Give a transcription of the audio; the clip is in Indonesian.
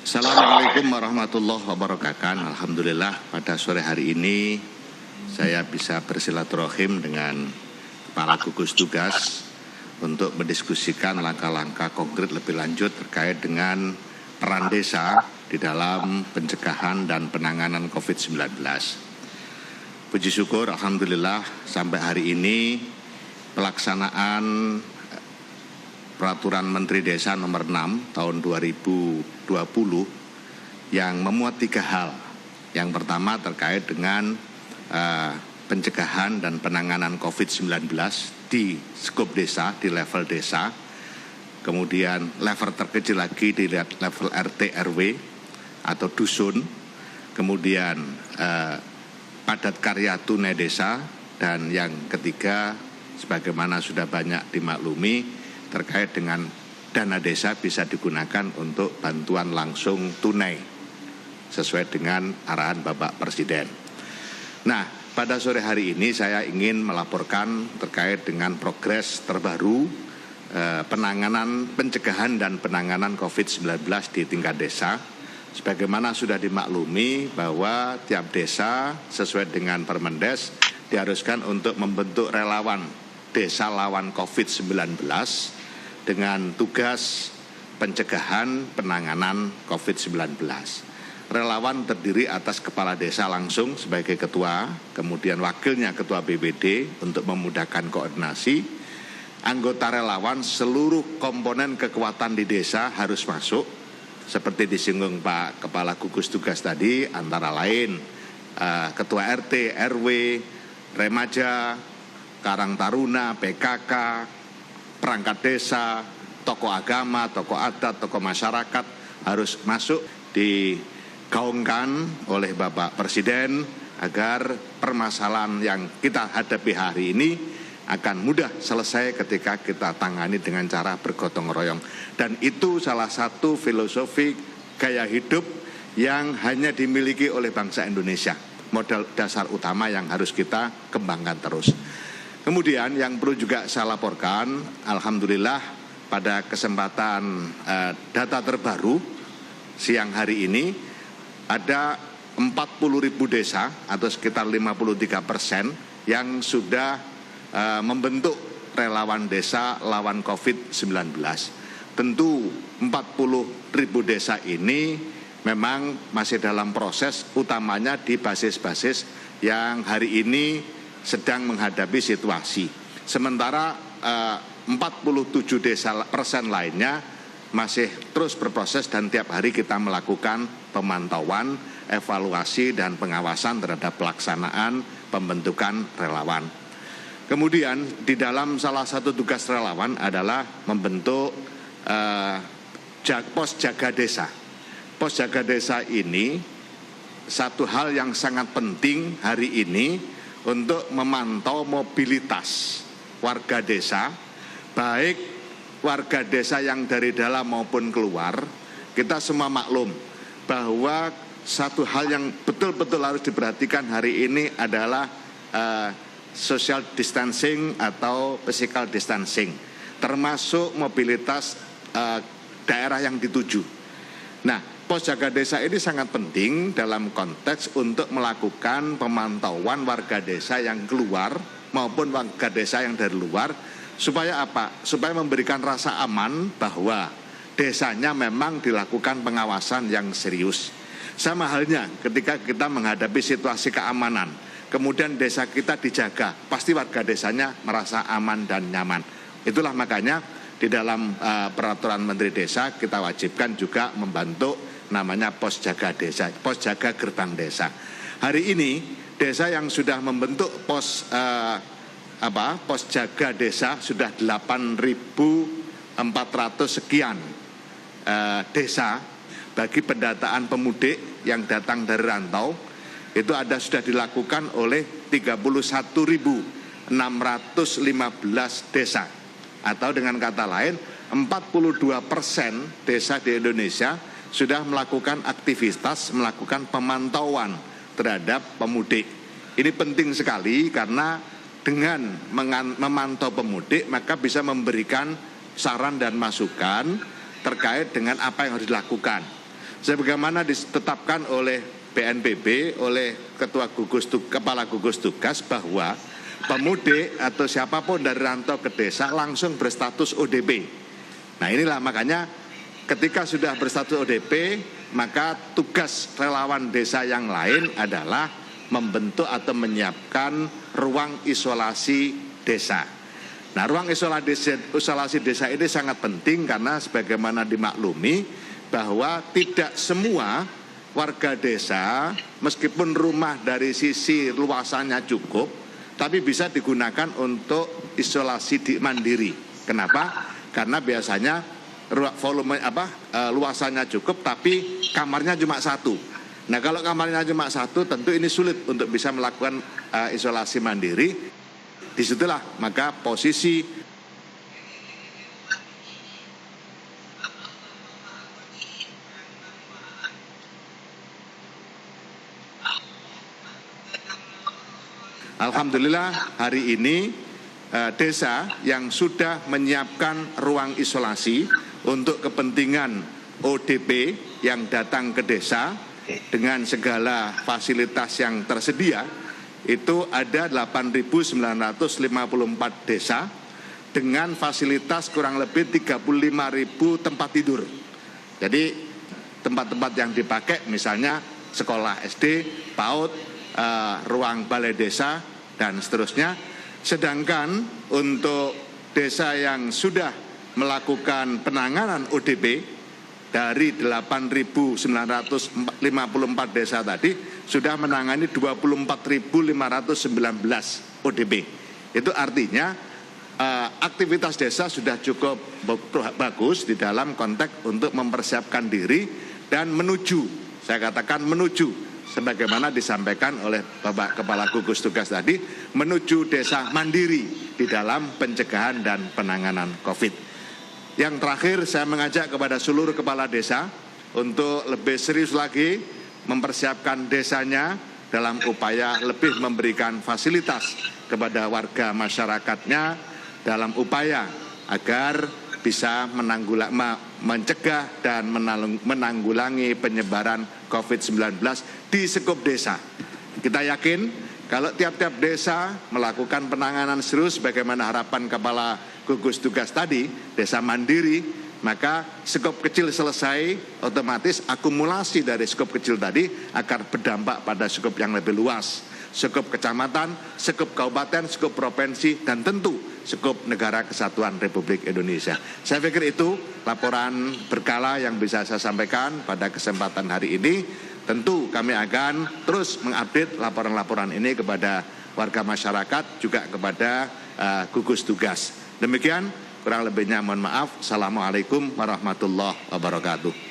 Assalamualaikum warahmatullahi wabarakatuh. Alhamdulillah pada sore hari ini saya bisa bersilaturahim dengan Kepala Gugus Tugas untuk mendiskusikan langkah-langkah konkret lebih lanjut terkait dengan peran desa di dalam pencegahan dan penanganan COVID-19. Puji syukur Alhamdulillah sampai hari ini pelaksanaan Peraturan Menteri Desa nomor 6 tahun 2020 yang memuat 3 hal. Yang pertama terkait dengan pencegahan dan penanganan COVID-19 di skop desa, di level desa. Kemudian level terkecil lagi di level RT RW atau dusun. Kemudian padat karya tunai desa. Dan yang ketiga, sebagaimana sudah banyak dimaklumi, terkait dengan dana desa bisa digunakan untuk bantuan langsung tunai sesuai dengan arahan Bapak Presiden. Nah, pada sore hari ini saya ingin melaporkan terkait dengan progres terbaru pencegahan dan penanganan COVID-19 di tingkat desa. Sebagaimana sudah dimaklumi bahwa tiap desa sesuai dengan Permendes diharuskan untuk membentuk relawan desa lawan COVID-19 dengan tugas pencegahan penanganan COVID-19. Relawan terdiri atas kepala desa langsung sebagai ketua, kemudian wakilnya ketua BPD untuk memudahkan koordinasi. Anggota relawan seluruh komponen kekuatan di desa harus masuk, seperti disinggung Pak Kepala Gugus Tugas tadi, antara lain ketua RT, RW, remaja, Karang Taruna, PKK, perangkat desa, tokoh agama, tokoh adat, tokoh masyarakat harus masuk digaungkan oleh Bapak Presiden agar permasalahan yang kita hadapi hari ini akan mudah selesai ketika kita tangani dengan cara bergotong royong. Dan itu salah satu filosofi gaya hidup yang hanya dimiliki oleh bangsa Indonesia. Modal dasar utama yang harus kita kembangkan terus. Kemudian yang perlu juga saya laporkan, Alhamdulillah pada kesempatan data terbaru siang hari ini ada 40.000 desa atau sekitar 53% yang sudah membentuk relawan desa lawan COVID-19. Tentu 40.000 desa ini memang masih dalam proses, utamanya di basis-basis yang hari ini sedang menghadapi situasi. Sementara 47% lainnya masih terus berproses dan tiap hari kita melakukan pemantauan, evaluasi dan pengawasan terhadap pelaksanaan pembentukan relawan. Kemudian di dalam salah satu tugas relawan adalah membentuk pos jaga desa. Pos jaga desa ini satu hal yang sangat penting hari ini untuk memantau mobilitas warga desa, baik warga desa yang dari dalam maupun keluar. Kita semua maklum bahwa satu hal yang betul-betul harus diperhatikan hari ini adalah social distancing atau physical distancing, termasuk mobilitas daerah yang dituju. Nah, pos jaga desa ini sangat penting dalam konteks untuk melakukan pemantauan warga desa yang keluar maupun warga desa yang dari luar. Supaya apa? Supaya memberikan rasa aman bahwa desanya memang dilakukan pengawasan yang serius. Sama halnya ketika kita menghadapi situasi keamanan, kemudian desa kita dijaga, pasti warga desanya merasa aman dan nyaman. Itulah makanya di dalam peraturan Menteri Desa kita wajibkan juga membantu namanya pos jaga desa, pos jaga gerbang desa. Hari ini desa yang sudah membentuk pos jaga desa sudah 8.400 sekian desa. Bagi pendataan pemudik yang datang dari rantau itu sudah dilakukan oleh 31.615 desa, atau dengan kata lain 42% desa di Indonesia sudah melakukan aktivitas, melakukan pemantauan terhadap pemudik. Ini penting sekali karena dengan memantau pemudik maka bisa memberikan saran dan masukan terkait dengan apa yang harus dilakukan. sebagaimana ditetapkan oleh BNPB, oleh Kepala Gugus Tugas bahwa pemudik atau siapapun dari rantau ke desa langsung berstatus ODP. Nah inilah makanya ketika sudah berstatus ODP, maka tugas relawan desa yang lain adalah membentuk atau menyiapkan ruang isolasi desa. Nah, ruang isolasi desa ini sangat penting karena sebagaimana dimaklumi bahwa tidak semua warga desa meskipun rumah dari sisi luasannya cukup, tapi bisa digunakan untuk isolasi mandiri. Kenapa? Karena biasanya luasannya cukup tapi kamarnya cuma satu. Nah kalau kamarnya cuma satu tentu ini sulit untuk bisa melakukan isolasi mandiri. Disitulah maka posisi alhamdulillah hari ini desa yang sudah menyiapkan ruang isolasi untuk kepentingan ODP yang datang ke desa dengan segala fasilitas yang tersedia, itu ada 8.954 desa dengan fasilitas kurang lebih 35.000 tempat tidur. Jadi tempat-tempat yang dipakai misalnya sekolah SD, PAUD, ruang balai desa, dan seterusnya. Sedangkan untuk desa yang sudah melakukan penanganan ODP, dari 8.954 desa tadi sudah menangani 24.519 ODP. Itu artinya aktivitas desa sudah cukup bagus di dalam konteks untuk mempersiapkan diri dan menuju, saya katakan menuju, sebagaimana disampaikan oleh Bapak Kepala Gugus Tugas tadi, menuju desa mandiri di dalam pencegahan dan penanganan COVID. Yang terakhir saya mengajak kepada seluruh kepala desa untuk lebih serius lagi mempersiapkan desanya dalam upaya lebih memberikan fasilitas kepada warga masyarakatnya dalam upaya agar bisa mencegah dan menanggulangi penyebaran COVID-19 di sekup desa. Kita yakin kalau tiap-tiap desa melakukan penanganan serius bagaimana harapan Kepala Gugus Tugas tadi, desa mandiri, maka skop kecil selesai, otomatis akumulasi dari skop kecil tadi akan berdampak pada skop yang lebih luas. Skop kecamatan, skop kabupaten, skop provinsi, dan tentu skop Negara Kesatuan Republik Indonesia. Saya pikir itu laporan berkala yang bisa saya sampaikan pada kesempatan hari ini. Tentu kami akan terus mengupdate laporan-laporan ini kepada warga masyarakat, juga kepada gugus tugas. Demikian, kurang lebihnya mohon maaf. Assalamualaikum warahmatullahi wabarakatuh.